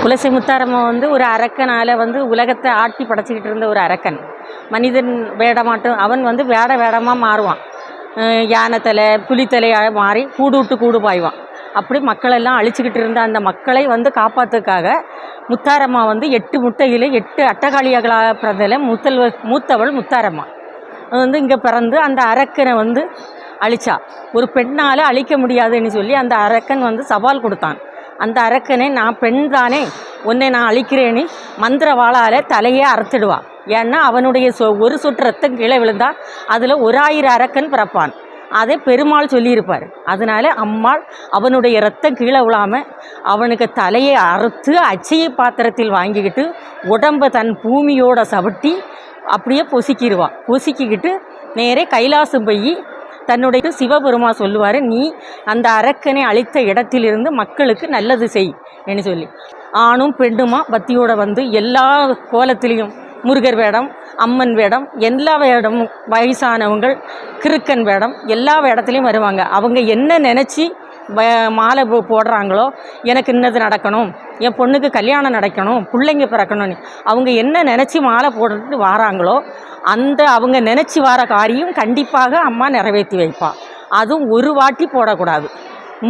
குலசை முத்தாரம்மன் வந்து ஒரு அரக்கனால் வந்து உலகத்தை ஆட்டி படைச்சிக்கிட்டு இருந்த ஒரு அரக்கன். மனிதன் வேடமாட்டும் அவன் வந்து வேடமாக மாறுவான். யானை தலை புலித்தலையாக மாறி கூடு விட்டு கூடு பாய்வான். அப்படி மக்களெல்லாம் அழிச்சிக்கிட்டு இருந்த அந்த மக்களை வந்து காப்பாற்றுறதுக்காக முத்தாரம்மா வந்து 8 முட்டையில் 8 அட்டகாளிகளாக பிறந்ததில் மூத்தவள் முத்தாரம்மா. அது வந்து இங்கே பிறந்து அந்த அரக்கனை வந்து அழிச்சா. ஒரு பெண்ணால் அழிக்க முடியாதுன்னு சொல்லி அந்த அரக்கன் வந்து சவால் கொடுத்தான். அந்த அரக்கனை நான் பெண் தானே, உன்னை நான் அழிக்கிறேன்னு மந்திர வாளால் தலையே அறுத்துடுவான். ஏன்னா அவனுடைய ஒரு சொட்டு ரத்தம் கீழே விழுந்தால் அதில் 1000 அரக்கன் பிறப்பான். அதை பெருமாள் சொல்லியிருப்பார். அதனால் அம்மாள் அவனுடைய ரத்தம் கீழே விழாமல் அவனுக்கு தலையை அறுத்து அச்சய பாத்திரத்தில் வாங்கிக்கிட்டு உடம்பை தன் பூமியோட சவிட்டி அப்படியே பொசுக்கிக்கிட்டு நேரே கைலாசம் போய் தன்னுடைய சிவபெருமா சொல்லுவார், நீ அந்த அரக்கனை அழித்த இடத்திலிருந்து மக்களுக்கு நல்லது செய் என்று சொல்லி ஆணும் பெண்ணுமா பக்தியோடு வந்து எல்லா கோலத்திலையும் முருகர் வேடம், அம்மன் வேடம், எல்லா வேடமும் வயசானவங்கள் கிறுக்கன் வேடம் எல்லா வேடத்துலையும் வருவாங்க. அவங்க என்ன நினச்சி மாலை போடுறாங்களோ, எனக்கு இன்னது நடக்கணும், என் பொண்ணுக்கு கல்யாணம் நடக்கணும், பிள்ளைங்க பிறக்கணும்னு அவங்க என்ன நினச்சி மாலை போட்டுட்டு வாராங்களோ அந்த அவங்க நினச்சி வர காரியம் கண்டிப்பாக அம்மா நிறைவேற்றி வைப்பாள். அதுவும் ஒரு வாட்டி போடக்கூடாது,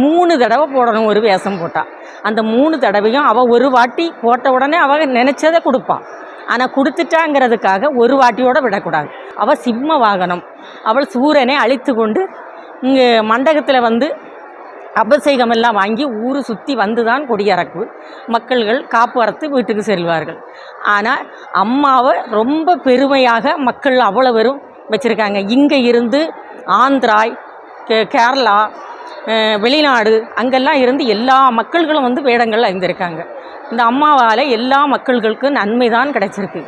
3 தடவை போடணும். ஒரு வேஷம் போட்டால் அந்த 3 தடவையும் அவள் ஒரு வாட்டி போட்ட உடனே அவள் நினச்சதை கொடுப்பாள். ஆனால் கொடுத்துட்டாங்கிறதுக்காக ஒரு வாட்டியோடு விடக்கூடாது. அவள் சிம்ம வாகனம். அவள் சூரனை அழித்து கொண்டு இங்கே மண்டபத்தில் வந்து அபிஷேகமெல்லாம் வாங்கி ஊர் சுற்றி வந்து தான் கொடியறக்கு மக்கள்கள் காப்பு அறுத்து வீட்டுக்கு செல்வார்கள். ஆனால் அம்மாவை ரொம்ப பெருமையாக மக்கள் அவ்வளோ பேரும் வச்சுருக்காங்க. இங்கே இருந்து ஆந்திராய், கேரளா, வெளிநாடு அங்கெல்லாம் இருந்து எல்லா மக்கள்களும் வந்து வேடங்கள் அறிந்திருக்காங்க. இந்த அம்மாவால் எல்லா மக்கள்களுக்கும் நன்மை தான் கிடைச்சிருக்கு.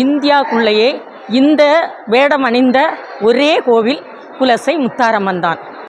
இந்தியாவுக்குள்ளேயே இந்த வேடம் அணிந்த ஒரே கோவில் குலசை முத்தாரம்மன் தான்.